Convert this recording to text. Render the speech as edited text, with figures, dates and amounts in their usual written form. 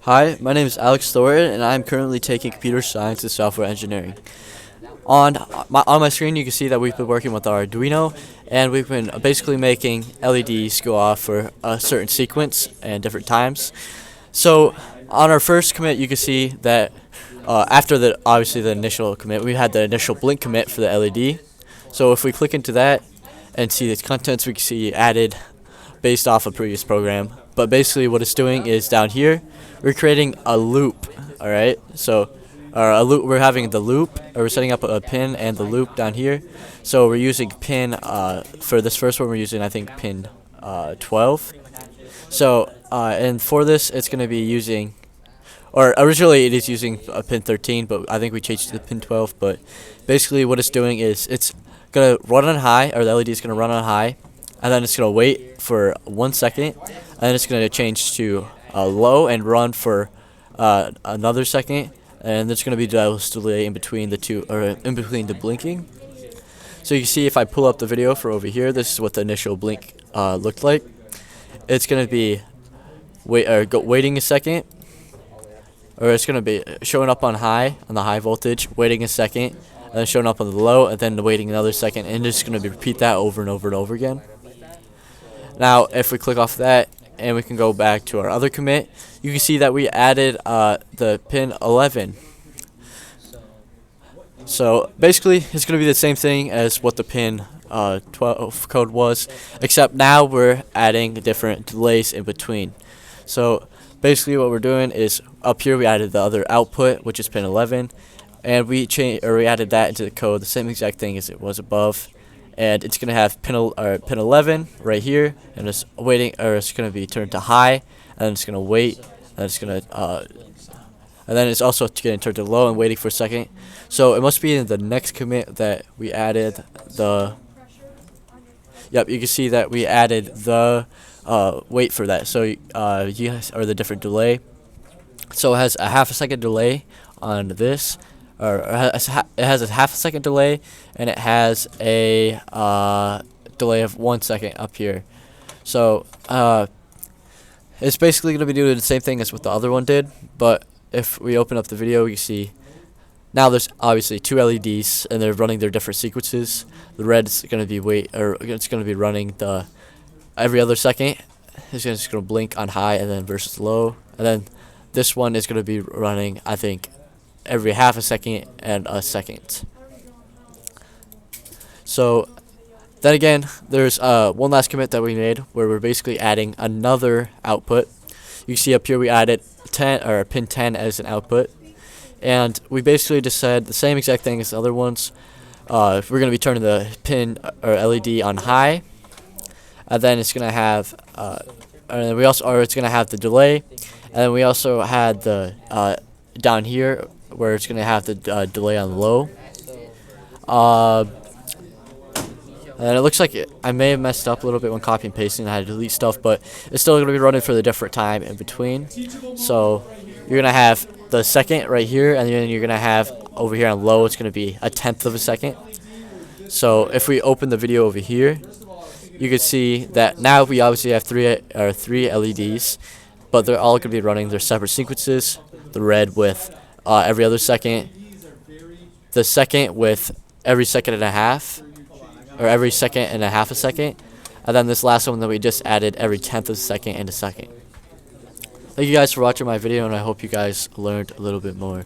Hi, my name is Alex Thorin, and I'm currently taking computer science and software engineering. On my screen, you can see that we've been working with our Arduino, and we've been basically making LEDs go off for a certain sequence and different times. So on our first commit, you can see that after obviously the initial commit, we had the initial blink commit for the LED. So if we click into that and see the contents, we can see added based off a previous program. But basically what it's doing is down here, we're creating a loop, alright? So we're having the loop, or we're setting up a pin and the loop down here. So we're using pin, for this first one we're using I think pin 12. So and for this it's going to be using, or originally it is using pin 13, but I think we changed it to pin 12. But basically what it's doing is it's going to run on high, or the LED is going to run on high, and then it's going to wait for 1 second, and then it's going to change to low and run for another second, and there's going to be a delay in between the two, or in between the blinking. So you can see if I pull up the video for over here, this is what the initial blink looked like. It's going to be waiting a second, or it's going to be showing up on the high voltage, waiting a second, and then showing up on the low, and then waiting another second, and it's going to repeat that over and over and over again. Now if we click off that and we can go back to our other commit, you can see that we added the pin 11. So basically it's going to be the same thing as what the pin 12 code was, except now we're adding different delays in between. So basically what we're doing is up here we added the other output, which is pin 11, and we added that into the code, the same exact thing as it was above. And it's going to have pin 11 right here, and it's waiting, or it's going to be turned to high, and then it's going to wait, and it's going to and then it's also getting turned to low and waiting for a second. So it must be in the next commit that we added the, yep, you can see that we added the wait for that. So or the different delay. So it has a half a second delay on this, or it has a half a second delay, and it has a delay of 1 second up here. So it's basically going to be doing the same thing as what the other one did, but if we open up the video, you see now there's obviously two LEDs, and they're running their different sequences. The red is going to be it's going to be running the every other second. It's just going to blink on high and then versus low, and then this one is going to be running, I think, every half a second and a second. So then again, there's one last commit that we made where we're basically adding another output. You see up here we added pin 10 as an output, and we basically just said the same exact thing as the other ones. We're going to be turning the pin or LED on high, and then it's going to have it's going to have the delay, and then we also had the down here where it's going to have the delay on low. And it looks like I may have messed up a little bit when copy and pasting. I had to delete stuff, but it's still going to be running for the different time in between. So you're going to have the second right here, and then you're going to have over here on low, it's going to be a tenth of a second. So if we open the video over here, you can see that now we obviously have three LEDs, but they're all going to be running their separate sequences. The red with every other second, the second with every second and a half, or every second and a half a second, and then this last one that we just added every tenth of a second and a second. Thank you guys for watching my video, and I hope you guys learned a little bit more.